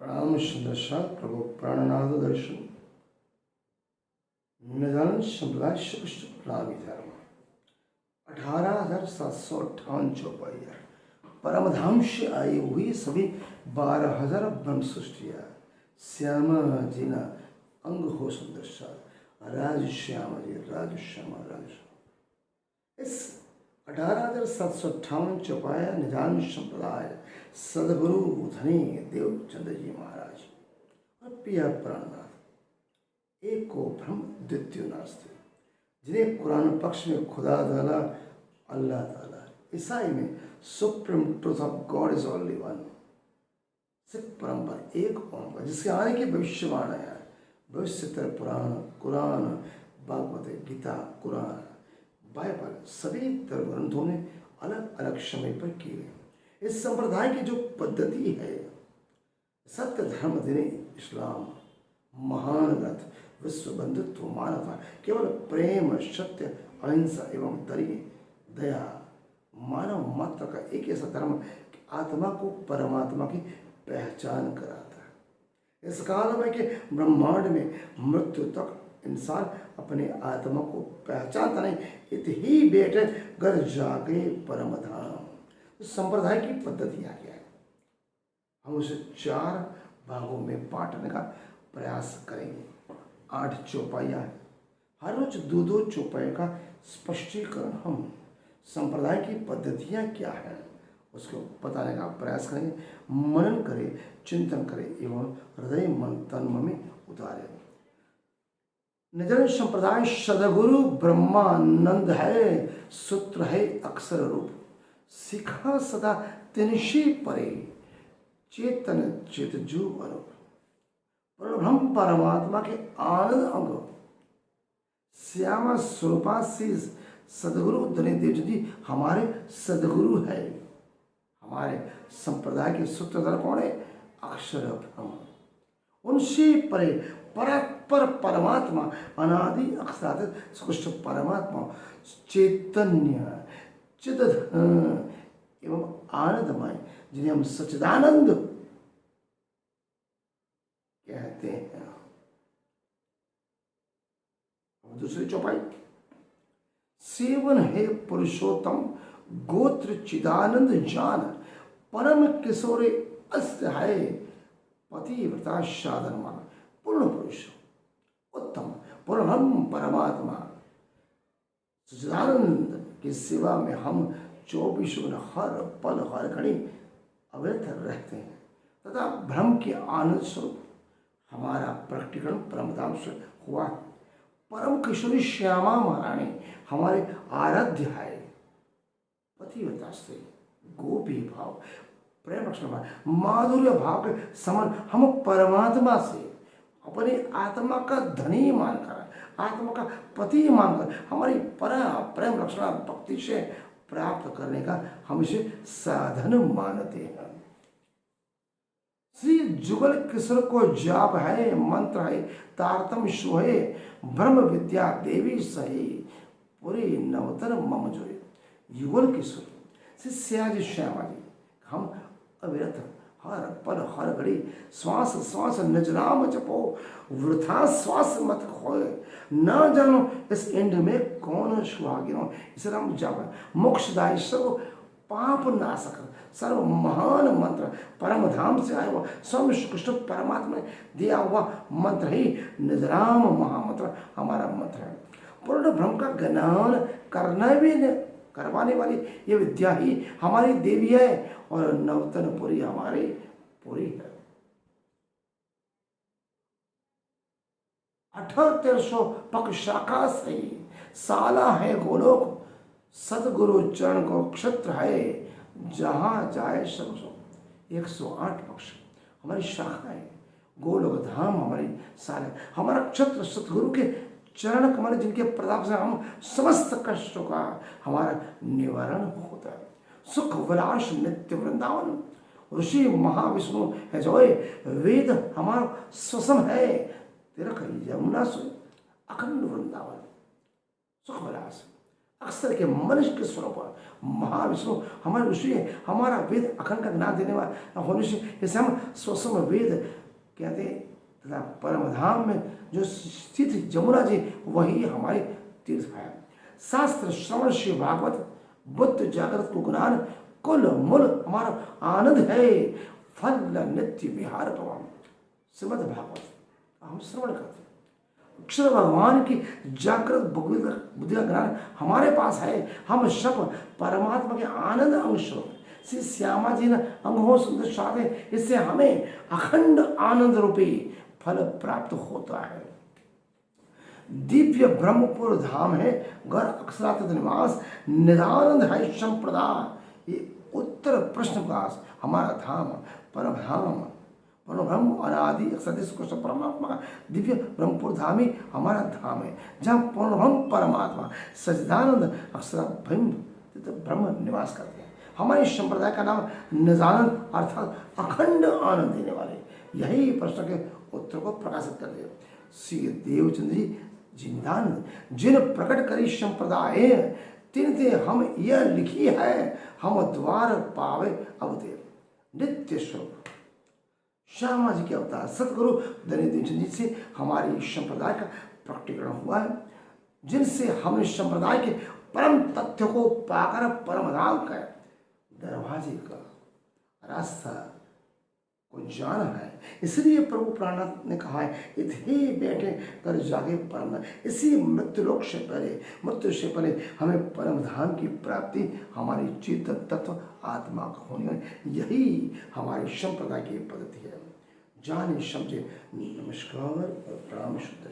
प्रणाम संदर्शा प्रभु प्राणनाथ दर्शन निदान संप्रदाय श्रेष्ठ प्रणामी धर्म 18,758 चौपाइया परमधाम से आई हुई सभी 12,000 ब्रह्म सृष्टिया श्याम जिना अंग हो संदर्शा राज श्याम जी राज श्यामा राज। इस 18,758 चौपाया निदान संप्रदाय सदगुरु धनी देवचंद जी महाराज और पिया प्राणनाथ एक को ब्रह्म द्वितीय नास्ते, जिन्हें कुरान पक्ष में खुदा ताला अल्लाह ताला, ईसाई में supreme truth of God is only one, Sikh परंपरा एक ओम जिसके आने की भविष्यवाणी है। भविष्य पुराण कुरान भागवत गीता कुरान बाइबल सभी धर्म ग्रंथों ने अलग अलग समय पर की है। इस संप्रदाय की जो पद्धति है, सत्य धर्म देने इस्लाम महान ग्रंथ विश्व बंधुत्व मानवता केवल प्रेम सत्य अहिंसा एवं दया मानव मात्र का एक ऐसा धर्म कि आत्मा को परमात्मा की पहचान कराता है। इस काल में कि ब्रह्मांड में मृत्यु तक इंसान अपने आत्मा को पहचानता नहीं, इत ही बेटे घर जागे परम धाम। संप्रदाय की पद्धति आ गया है, हम उसे 4 भागों में बांटने का प्रयास करेंगे। 8 चौपाइयाँ हैं, हर रोज 2-2 चौपाई का स्पष्टीकरण हम संप्रदाय की पद्धतियाँ क्या हैं उसको बताने का प्रयास करेंगे। मनन करें, चिंतन करें एवं हृदय मन तन में उतारें। निजन संप्रदाय सदगुरु ब्रह्मानंद है, सूत्र है अक्षर रूप, सिखा सदा तिनशी परे, चेतन चित जू अरूप। ब्रह्म परमात्मा के आनंद अंग श्यामा स्वरूपाशीष सदगुरु धनी देव जी हमारे सदगुरु है। हमारे संप्रदाय के सूत्रधर कौन है? अक्षर ब्रह्म। उनसे परे पर परमात्मा अनादि अक्षरातीत सुकृष्ट परमात्मा चैतन्य चिद एवं आनंदमय, जिन्हें हम सच्चिदानंद कहते हैं। दूसरी चौपाई सेवन है पुरुषोत्तम गोत्र चिदानंद जान, परम किशोरे अस्त है पतिव्रता साधन मान, पूर्ण पुरुष उत्तम पूर्ण परमात्मा सच्चिदानंद की सेवा में हम 24 हर पल हर घड़ी अविरत रहते हैं तथा ब्रह्म के आनंद स्वरूप हमारा प्रकटीकरण परमधाम से हुआ। परम किशोरी श्यामा महारानी हमारे आराध्य है। पतिव्रता से गोपी भाव प्रेम लक्षण माधुर्य भाव के समान हम परमात्मा से अपने आत्मा का धनी मानकर आत्मा का पति मानकर हमारी प्रेम लक्षण भक्ति से प्राप्त करने का हम इसे साधन मानते हैं। श्री जुगल किशोर को जाप है, मंत्र है, तारतम सोहे ब्रह्म विद्या देवी सही पूरी नवतर मम जोए। युगल किशोर श्री सयाजी श्यामा जी हम अविरत हर पल हर घड़ी श्वास श्वास निज नाम जपो, वृथा श्वास मत खोए, न जानो इस इंड में कौन सुहागिनो। इसे हम जप मोक्षदायी सर्व पाप नाशक सर्व महान मंत्र परम धाम से आया हुआ स्वयं कृष्ण परमात्मा ने दिया हुआ मंत्र ही निजराम महामंत्र हमारा मंत्र है। पूर्ण ब्रह्म का ज्ञान करवाने वाली ये विद्या ही हमारी देवी है और नवतन पुरी हमारी पुरी है। 1800 पक शाखा से साला है गोलोक, सदगुरु चरण को क्षत्र है जहाँ जाए सब सो। 108 पक्ष हमारी शाखा है, गोलोक धाम हमारी साल है। हमारा क्षत्र सतगुरु के चरण कमल जिनके प्रताप से हम समस्त कष्टों का हमारा निवारण होता है। सुख विलास नित्य वृंदावन, ऋषि महाविष्णु है जोए, वेद हमारा स्वसम है, तिरक यमुना सो अखंड वृंदावन। सुख विलास अक्सर के मनुष्य के स्वरूप महाविष्णु हमारे ऋषि है, हमारा वेद अखंड का ज्ञान देने वाला होने से जैसे हम स्वसम वेद कहते तथा परम धाम में जो स्थित जमुना जी वही हमारे तीर्थ है। शास्त्र श्रवण शिव भागवत बुद्ध जागृत को ज्ञान कुल मूल हमारा आनंद है। फल नित्य विहार पवन श्रीमद् भागवत हम श्रवण करते हैं। अक्षर भगवान की जागृत बुद्धि का ज्ञान हमारे पास है। हम सब परमात्मा के आनंद अंश श्री श्यामा जी ने अंगों सुंदर साधे, इससे हमें अखंड आनंद रूपी फल प्राप्त होता है। दिव्य ब्रह्मपुर धाम है, घर अक्षरात निवास, निरानंद है संप्रदाय। ये उत्तर प्रश्नवास हमारा धाम परम धाम परम ब्रह्म अनादि सदस्य कृष्ण परमात्मा दिव्य ब्रह्मपुर धाम ही हमारा धाम है, जहाँ पूर्ण ब्रह्म परमात्मा सच्चिदानंद अक्षर ब्रह्म निवास करते हैं। हमारे संप्रदाय का नाम निजानंद अर्थात अखंड आनंद देने वाले। यही प्रश्न के उत्तर को प्रकाशित कर दिया। श्री देवचंद्र जी जिंदानंद जिन प्रकट करी संप्रदाय तिन ते हम यह लिखी है, हम द्वार पावे अवते नित्य स्वरूप। श्यामा जी के अवतार सतगुरु धनी देवचंद जी से हमारी संप्रदाय का प्रकटीकरण हुआ है, जिनसे हमने संप्रदाय के परम तथ्य को पाकर परम धाम का दरवाजे का रास्ता को जाना है। इसलिए प्रभु प्राणनाथ ने कहा है, इथे बैठे कर जागे परम। इसी मृत्युलोक से पहले, मृत्यु से पहले हमें परम धाम की प्राप्ति हमारी चेतन तत्व आत्मा का होनी है। यही हमारी संप्रदाय की पद्धति है। जाने समझे। नमस्कार और प्रणाम शुद्ध।